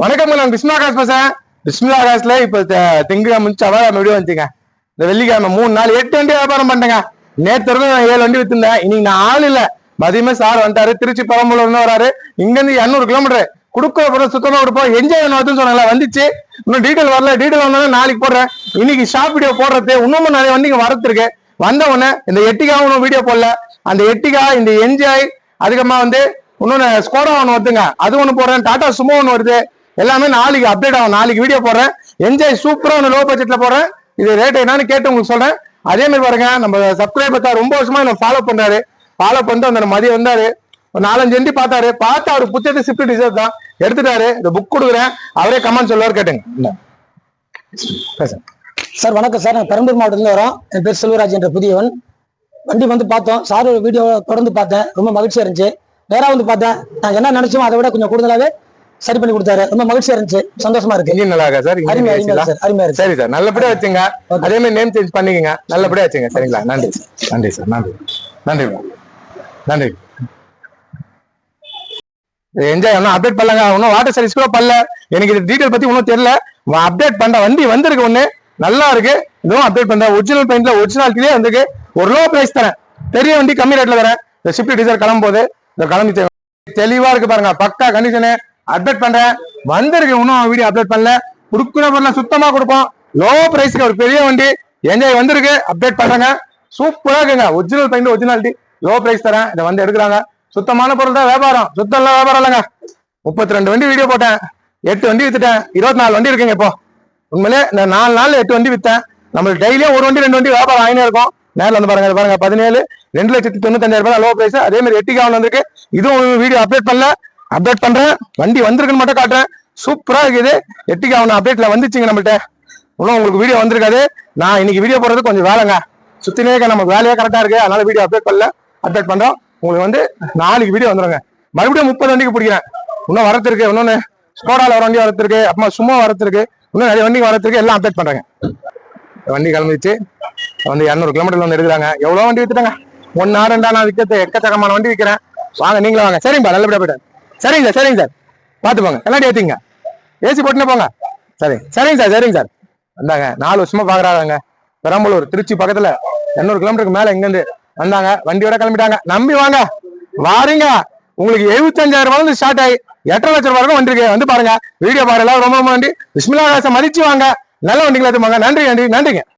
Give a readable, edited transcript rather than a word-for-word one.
வணக்கம், நான் பிஸ்மிலா ஆகாஷ் பேசுறேன். பிஸ்மிலா ஆகாஷ்ல இப்ப திங்கக்கிழமை செவ்வாய்க்கிழமை வீடியோ வந்துச்சுங்க. இந்த வெள்ளிக்கிழமை 3 நாள் 8 வண்டி வியாபாரம் பண்ணிட்டேங்க. நேற்று நான் 7 வண்டி வித்துருந்தேன். இன்னைக்கு நான் ஆள் இல்ல. மதியமே சார் வந்துட்டாரு. திருச்சி பெரம்பலூர்ல இருந்து வராரு. இங்க இருந்து 200 கிலோமீட்டர் கொடுக்க சுத்தமா கொடுப்போம். என்ஜாய் பண்ணுவதுன்னு சொன்னாங்க. வந்துச்சு. இன்னும் டீட்டெயில் வரல. டீட்டெயில் வந்தாலும் நாளைக்கு போடுறேன். இன்னைக்கு ஷாப் வீடியோ போடுறது இன்னும் நிறைய வண்டிங்க வரத்துருக்கு. வந்த உடனே இந்த எட்டிக்காவும் ஒன்றும் வீடியோ போடல. அந்த எட்டிகா, இந்த என்ஜாய், அதுக்கப்புறமா இன்னொன்னு ஸ்கோடா ஒன்று வருதுங்க, அது ஒன்று போடுறேன். டாடா சுமோ ஒன்று வருது. எல்லாமே நாளைக்கு அப்டேட் ஆகும். நாளைக்கு வீடியோ போடுறேன். என்ஜாய் சூப்பரா ஒன்று லோ பட்ஜெட்ல போடுறேன். இது ரேட் என்னன்னு கேட்டு உங்களுக்கு சொல்றேன். அதே மாதிரி பாருங்க, நம்ம சப்ஸ்கிரைபர் தான் ரொம்ப வருஷமா என்ன ஃபாலோ பண்றாரு. ஃபாலோ பண்ணிட்டு அந்த மதியம் வந்தாரு. ஒரு 4-5 வண்டி பார்த்தாரு. பார்த்து அவர் புத்தகத்தை ஸ்விஃப்ட் டிசைர் தான் எடுத்துட்டாரு. இந்த புக் கொடுக்குறேன். அவரே கமெண்ட் சொல்லுவார், கேட்டுங்க. சார் வணக்கம் சார். நான் பெரம்பலூர் மாவட்டத்துல வரோம். என் பேர் செல்வராஜ் என்ற புதியவன். வண்டி பார்த்தோம் சார். வீடியோ தொடர்ந்து பார்த்தேன். ரொம்ப மகிழ்ச்சியா இருந்துச்சு. நேரா பார்த்தேன். நாங்க என்ன நினைச்சோம் அதை விட கொஞ்சம் கூடுதலாவே சரி பண்ணி கொடுத்தாரு. ரொம்ப மகிழ்ச்சியா இருந்துச்சு. சந்தோஷமா இருக்கு. நல்லா இருக்கா சார்? அருமையா இருக்கு. சரி சார், நல்லபடியா வச்சுங்க. அதே மாதிரி நேம் சேஞ்ச் பண்ணிக்கங்க. நல்லபடியா வச்சுங்க. சரிங்களா? நன்றி. நன்றி சார். நன்றி. நன்றி. நன்றி. என்ஜாய் ஒன்னும் அப்டேட் பண்ணலங்க. ஒன்னும் வாட்டர் சர்வீஸ் கூட பண்ணல. எனக்கு இது டீட்டெயில் பத்தி ஒன்னும் தெரியல. அப்டேட் பண்ற வண்டி வந்திருக்கு. ஒண்ணு நல்லா இருக்கு. இதுவும் அப்டேட் பண்றேன். ஒரிஜினல் பெயிண்ட்ல ஒரிஜினாலிட்டிலே வந்திருக்கு. ஒரு லோ பிரைஸ் தரேன். பெரிய வண்டி கம்மி ரேட்ல தரேன். இந்த ஸ்விஃப்ட் டிசைர் கிளம்பும் போது இந்த கிளம்பி தெளிவா இருக்கு பாருங்க. பக்கா கண்டிஷனு. அப்டேட் பண்றேன். வந்திருக்கு. இன்னும் வீடியோ அப்டேட் பண்ணல. கொடுக்குற சுத்தமா கொடுப்போம். லோ பிரைஸ்க்கு ஒரு பெரிய வண்டி என்ஜாய் வந்திருக்கு. அப்டேட் பண்றாங்க. சூப்பரா இருக்குங்க. Original paint originality. Low price தரேன். இதை எடுக்கிறாங்க. சுத்தமான பொருள் தான் வியாபாரம். சுத்தம் வியாபாரம் இல்லைங்க. 32 வண்டி வீடியோ போட்டேன். 8 வண்டி வித்துட்டேன். 24 வண்டி இருக்குங்க. இப்போ உண்மையிலே இந்த 4 நாள் 8 வண்டி வித்தேன். நம்மளுக்கு டெய்லியும் 1 வண்டி 2 வண்டி வியாபாரம் ஆயினே இருக்கும். நேரில் வந்து பாருங்க. பாருங்க 17 2,95,000 லோ பிரைஸ். அதே மாதிரி எட்டிகாவில் வந்திருக்கு. இதுவும் வீடியோ அப்டேட் பண்ணல. அப்டேட் பண்றேன். வண்டி வந்திருக்குன்னு மட்டும் காட்டுறேன். சூப்பரா இருக்குது. எட்டிகாவில் அப்டேட்ல வந்துச்சுங்க. நம்மள்ட்ட இன்னும் உங்களுக்கு வீடியோ வந்திருக்காது. நான் இன்னைக்கு வீடியோ போடுறது கொஞ்சம் வேலைங்க. சுத்தினே நமக்கு வேலையே கரெக்டா இருக்கு. அதனால வீடியோ அப்டேட் பண்ணல. அப்டேட் பண்றோம். உங்களுக்கு நாளைக்கு வீடியோ வந்துருங்க. மறுபடியும் 30 வண்டிக்கு பிடிக்கிறேன். இன்னும் வரத்திருக்கு. இன்னொன்னு ஸ்கோடால ஒரு வண்டி வரத்திருக்கு. அப்புறமா சும்மா வரத்திருக்கு. இன்னும் நிறைய வண்டி வரத்திருக்கு. எல்லாம் அப்டேட் பண்றாங்க. வண்டி கிளம்பிச்சு 200 கிலோமீட்டர்ல எடுக்கிறாங்க. எவ்வளவு வண்டி வித்துட்டாங்க. 1 ஆறு 2 நான் விற்கிறது எக்கச்சக்கமான வண்டி விற்கிறேன். வாங்க, நீங்களும் வாங்க. சரிங்கப்பா, நல்லபடியா போயிட்டாங்க. சரிங்க சார். சரிங்க சார். பார்த்து போங்க. எல்லாத்தையும் ஏற்றிங்க. ஏசி போட்டுன்னு போங்க. சரி. சரிங்க சார். சரிங்க சார். வந்தாங்க. 4 வருஷமா பாக்குறாங்க. பெரம்பலூர் திருச்சி பக்கத்துல 200 கிலோமீட்டருக்கு மேல இங்கிருந்து வந்தாங்க. வண்டியோட கிளம்பிட்டாங்க. நம்பி வாங்க. வாரீங்க. உங்களுக்கு 75,000 ரூபாய் ஸ்டார்ட் ஆகி 8.5 லட்சம் வரைக்கும் வண்டிருக்கு. பாருங்க. வீடியோ பாருங்க. ரொம்ப ரொம்ப நன்றி. பிஸ்மிலா ஆகாஷை மதிச்சு வாங்க. நல்ல வண்டிகளை எடுத்துவாங்க. நன்றி. நன்றி. நன்றிங்க.